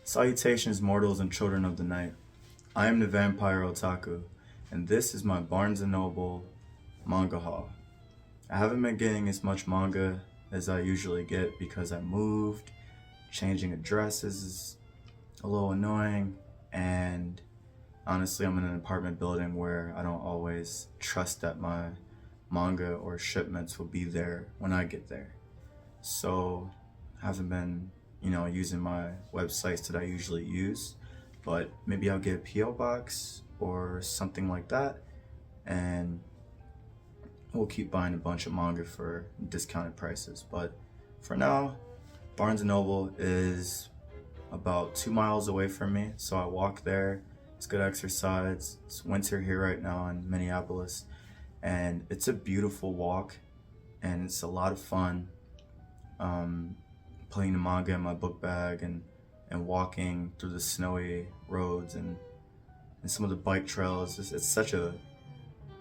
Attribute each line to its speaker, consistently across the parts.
Speaker 1: Salutations, mortals and children of the night. I am the Vampire Otaku, and this is my Barnes & Noble manga haul. I haven't been getting as much manga as I usually get because I moved. Changing addresses is a little annoying, and honestly, I'm in an apartment building where I don't always trust that my manga or shipments will be there when I get there. So I haven't been using my websites that I usually use, but maybe I'll get a PO box or something like that, and we'll keep buying a bunch of manga for discounted prices. But for now, Barnes & Noble is about 2 miles away from me, so I walk there. It's good exercise. It's winter here right now in Minneapolis, and it's a beautiful walk, and it's a lot of fun. Putting the manga in my book bag and walking through the snowy roads and some of the bike trails. It's such a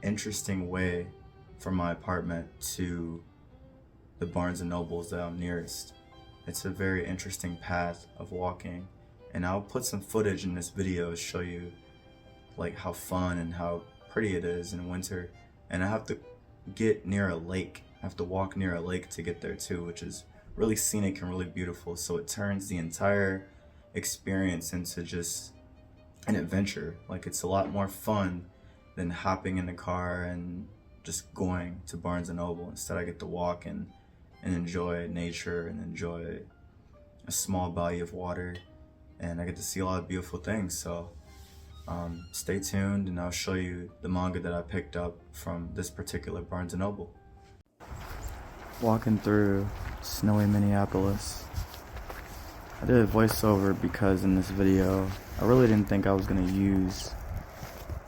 Speaker 1: interesting way from my apartment to the Barnes & Nobles that I'm nearest. It's a very interesting path of walking, and I'll put some footage in this video to show you like how fun and how pretty it is in winter. And I have to get near a lake. I have to walk near a lake to get there too, which is really scenic and really beautiful. So it turns the entire experience into just an adventure. Like, it's a lot more fun than hopping in the car and just going to Barnes & Noble. Instead, I get to walk and enjoy nature and enjoy a small body of water, and I get to see a lot of beautiful things. So stay tuned, and I'll show you the manga that I picked up from this particular Barnes & Noble. Walking through snowy Minneapolis. I did a voiceover because in this video I really didn't think I was going to use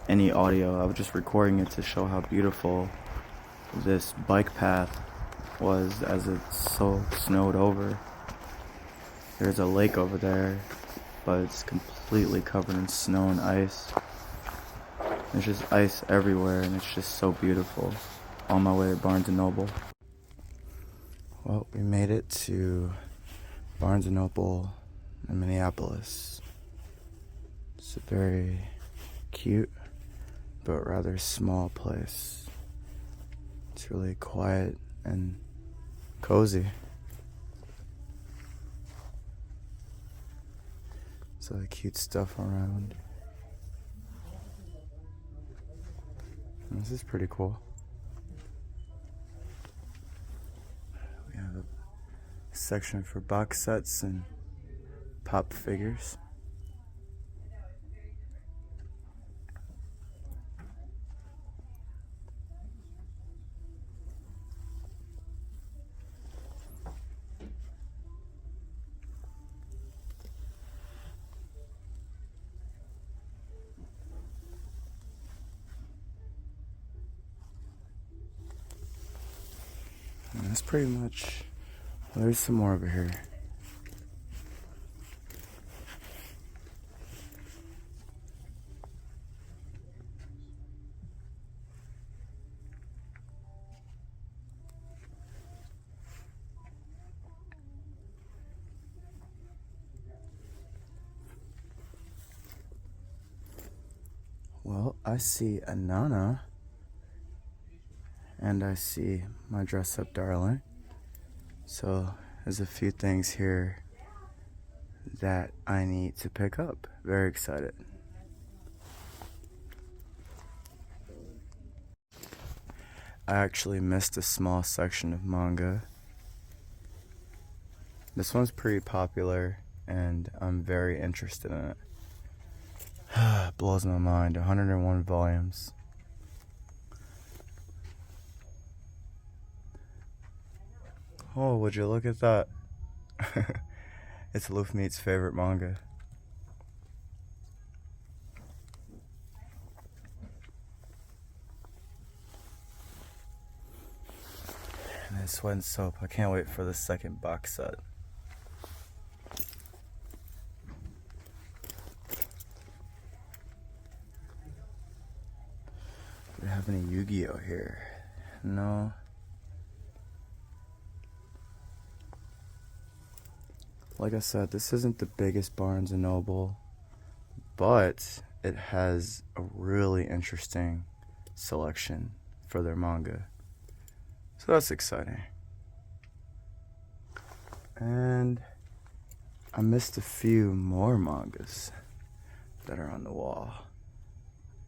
Speaker 1: any audio. I was just recording it to show how beautiful this bike path was as it's so snowed over. There's a lake over there, but it's completely covered in snow and ice. There's just ice everywhere, and it's just so beautiful. On my way to Barnes & Noble. Well, we made it to Barnes & Noble in Minneapolis. It's a very cute but rather small place. It's really quiet and cozy. There's a lot of cute stuff around. This is pretty cool. We have a section for box sets and pop figures. And that's pretty much. Well, there's some more over here. Well, I see a Nana, and I see my dress-up darling. So there's a few things here that I need to pick up. Very excited. I actually missed a small section of manga. This one's pretty popular, and I'm very interested in it. It blows my mind. 101 volumes. Oh, would you look at that? It's Lufmeat's favorite manga. And this Sweat and Soap. I can't wait for the second box set. Do we have any Yu-Gi-Oh here? No. Like I said, this isn't the biggest Barnes& and Noble, but it has a really interesting selection for their manga. So that's exciting. And I missed a few more mangas that are on the wall.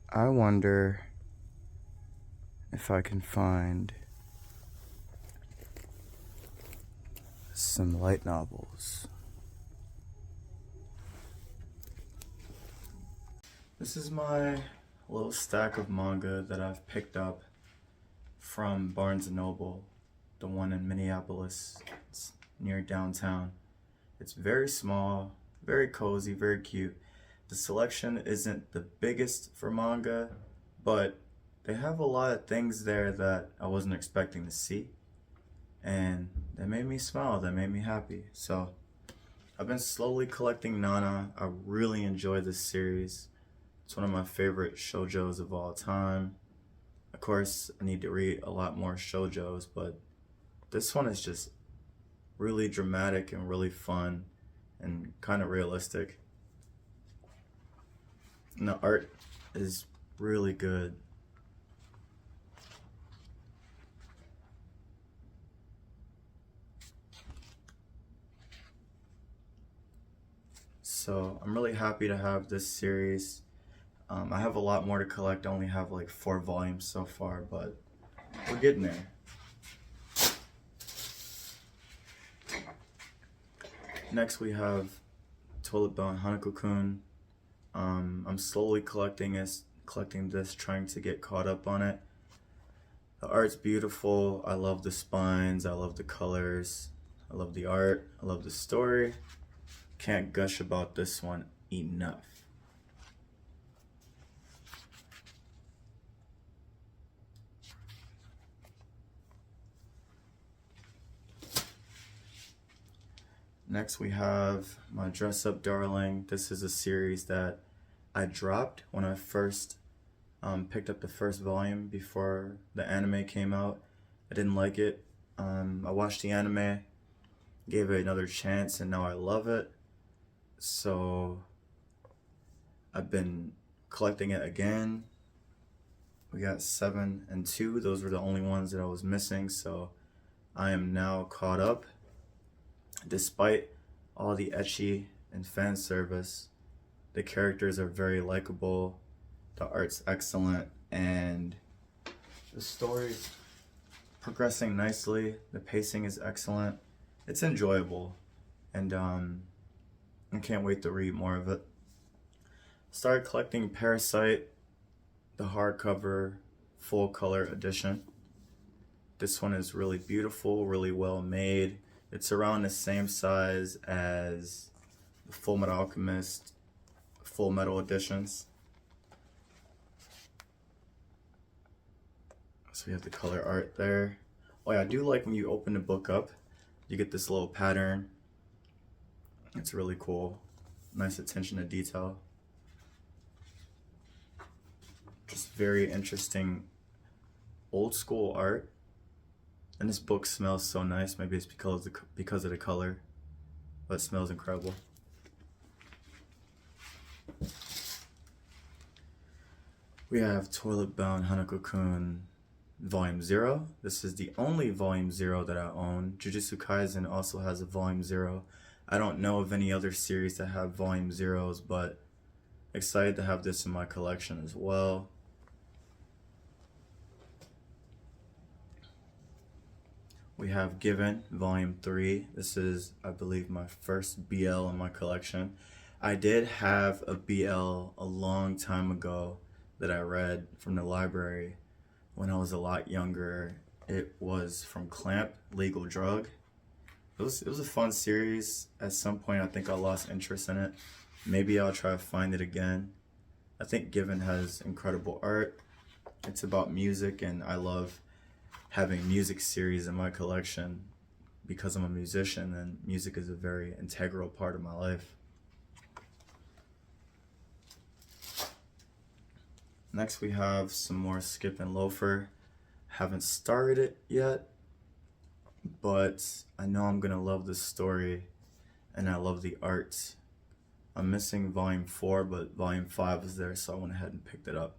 Speaker 1: I wonder if I can find some light novels. This is my little stack of manga that I've picked up from Barnes & Noble, the one in Minneapolis. It's near downtown. It's very small, very cozy, very cute. The selection isn't the biggest for manga, but they have a lot of things there that I wasn't expecting to see. And they made me smile, they made me happy. So I've been slowly collecting Nana. I really enjoy this series. It's one of my favorite shoujos of all time. Of course, I need to read a lot more shoujos, but this one is just really dramatic and really fun and kind of realistic. And the art is really good. So I'm really happy to have this series. I have a lot more to collect. I only have like 4 volumes so far, but we're getting there. Next we have Toilet Bound Hanako-kun. I'm slowly collecting this, trying to get caught up on it. The art's beautiful. I love the spines. I love the colors. I love the art. I love the story. Can't gush about this one enough. Next we have my Dress Up Darling. This is a series that I dropped when I first picked up the first volume before the anime came out. I didn't like it. I watched the anime, gave it another chance, and now I love it. So I've been collecting it again. We got 7 and 2. Those were the only ones that I was missing, so I am now caught up. Despite all the ecchi and fan service, the characters are very likable, the art's excellent, and the story's progressing nicely. The pacing is excellent. It's enjoyable, and I can't wait to read more of it. Started collecting Parasite, the hardcover full color edition. This one is really beautiful, really well made. It's around the same size as the Full Metal Alchemist Full Metal editions. So we have the color art there. Oh yeah, I do like when you open the book up, you get this little pattern. It's really cool. Nice attention to detail. Just very interesting old school art. And this book smells so nice. Maybe it's because of the color, but it smells incredible. We have Toilet Bound Hanako-kun Volume 0. This is the only Volume 0 that I own. Jujutsu Kaisen also has a Volume 0. I don't know of any other series that have Volume 0s, but excited to have this in my collection as well. We have Given, Volume 3. This is, I believe, my first BL in my collection. I did have a BL a long time ago that I read from the library when I was a lot younger. It was from Clamp, Legal Drug. It was a fun series. At some point, I think I lost interest in it. Maybe I'll try to find it again. I think Given has incredible art. It's about music, and I love having music series in my collection because I'm a musician, and music is a very integral part of my life. Next we have some more Skip and Loafer. Haven't started it yet, but I know I'm gonna love this story. and I love the art. I'm missing volume 4, but volume 5 is there, so I went ahead and picked it up.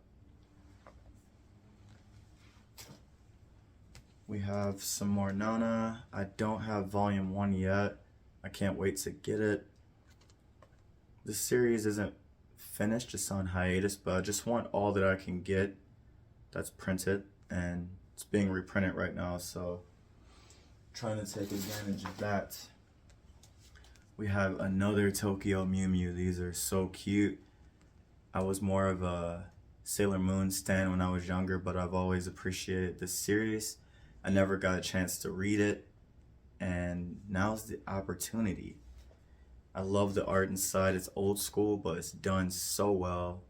Speaker 1: We have some more Nana. I don't have volume 1 yet. I can't wait to get it. This series isn't finished, it's on hiatus, but I just want all that I can get that's printed, and it's being reprinted right now, so trying to take advantage of that. We have another Tokyo Mew Mew. These are so cute. I was more of a Sailor Moon stan when I was younger, but I've always appreciated this series. I never got a chance to read it, and now's the opportunity. I love the art inside. It's old school, but it's done so well.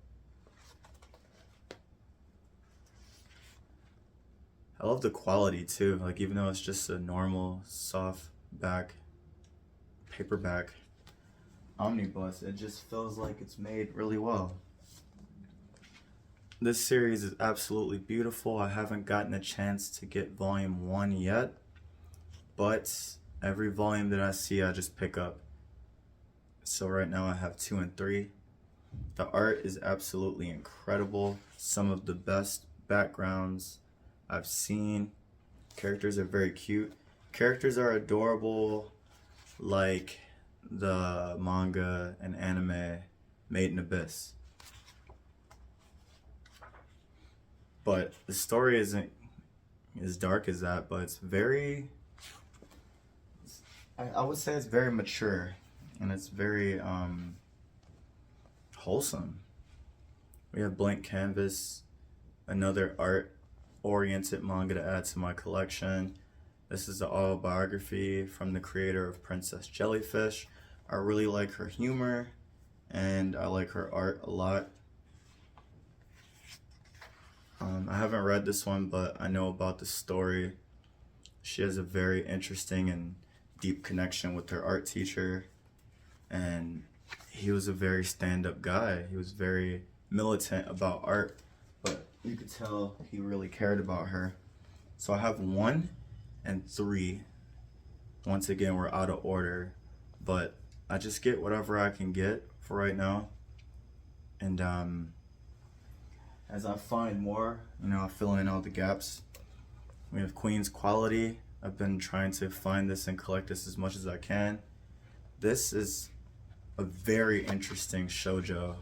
Speaker 1: I love the quality too. Like, even though it's just a normal soft back paperback omnibus, it just feels like it's made really well. This series is absolutely beautiful. I haven't gotten a chance to get volume 1 yet, but every volume that I see, I just pick up. So right now I have 2 and 3. The art is absolutely incredible. Some of the best backgrounds I've seen. Characters are very cute. Characters are adorable, like the manga and anime Made in Abyss. But the story isn't as dark as that, but it's very, I would say it's very mature, and it's very wholesome. We have Blank Canvas, another art-oriented manga to add to my collection. This is the autobiography from the creator of Princess Jellyfish. I really like her humor, and I like her art a lot. I haven't read this one, but I know about the story. She has a very interesting and deep connection with her art teacher, and he was a very stand-up guy. He was very militant about art, but you could tell he really cared about her. So I have 1 and 3. Once again, we're out of order, but I just get whatever I can get for right now. And as I find more, I'll fill in all the gaps. We have Queen's Quality. I've been trying to find this and collect this as much as I can. This is a very interesting shoujo.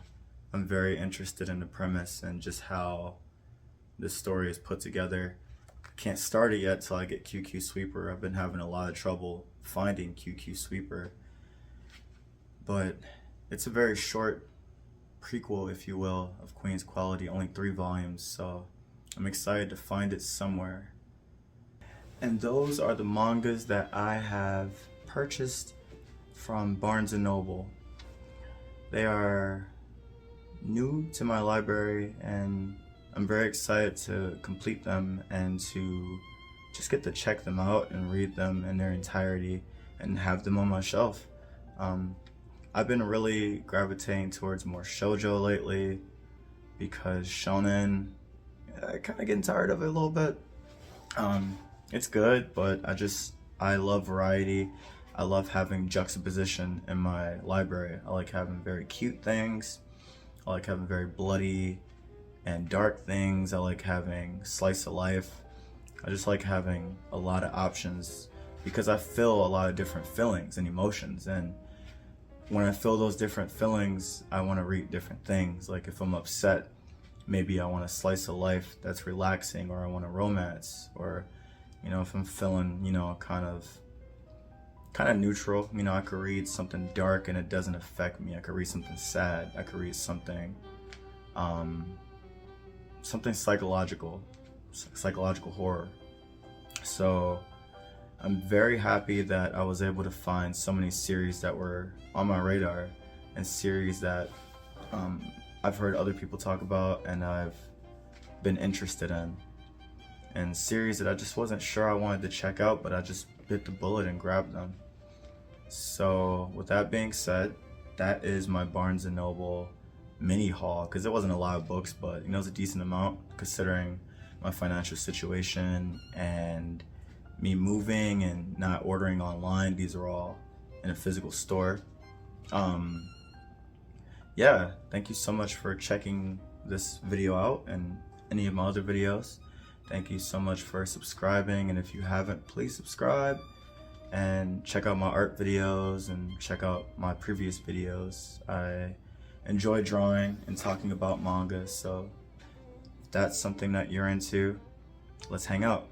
Speaker 1: I'm very interested in the premise and just how this story is put together. I can't start it yet till I get QQ Sweeper. I've been having a lot of trouble finding QQ Sweeper. But it's a very short prequel, if you will, of Queen's Quality, only 3 volumes, so I'm excited to find it somewhere. And those are the mangas that I have purchased from Barnes & Noble. They are new to my library, and I'm very excited to complete them and to just get to check them out and read them in their entirety and have them on my shelf. I've been really gravitating towards more shoujo lately because shonen, I'm kind of getting tired of it a little bit. It's good, but I love variety. I love having juxtaposition in my library. I like having very cute things. I like having very bloody and dark things. I like having slice of life. I just like having a lot of options because I feel a lot of different feelings and emotions, and when I feel those different feelings, I want to read different things. Like if I'm upset, maybe I want a slice of life that's relaxing, or I want a romance, or if I'm feeling kind of neutral, I could read something dark and it doesn't affect me. I could read something sad. I could read something psychological horror. So I'm very happy that I was able to find so many series that were on my radar, and series that I've heard other people talk about and I've been interested in, and series that I just wasn't sure I wanted to check out, but I just bit the bullet and grabbed them. So with that being said, that is my Barnes & Noble mini haul, because it wasn't a lot of books, but it was a decent amount considering my financial situation and me moving and not ordering online. These are all in a physical store. Um, yeah, thank you so much for checking this video out and any of my other videos. Thank you so much for subscribing, and if you haven't, please subscribe and check out my art videos and check out my previous videos. I enjoy drawing and talking about manga, so if that's something that you're into, let's hang out.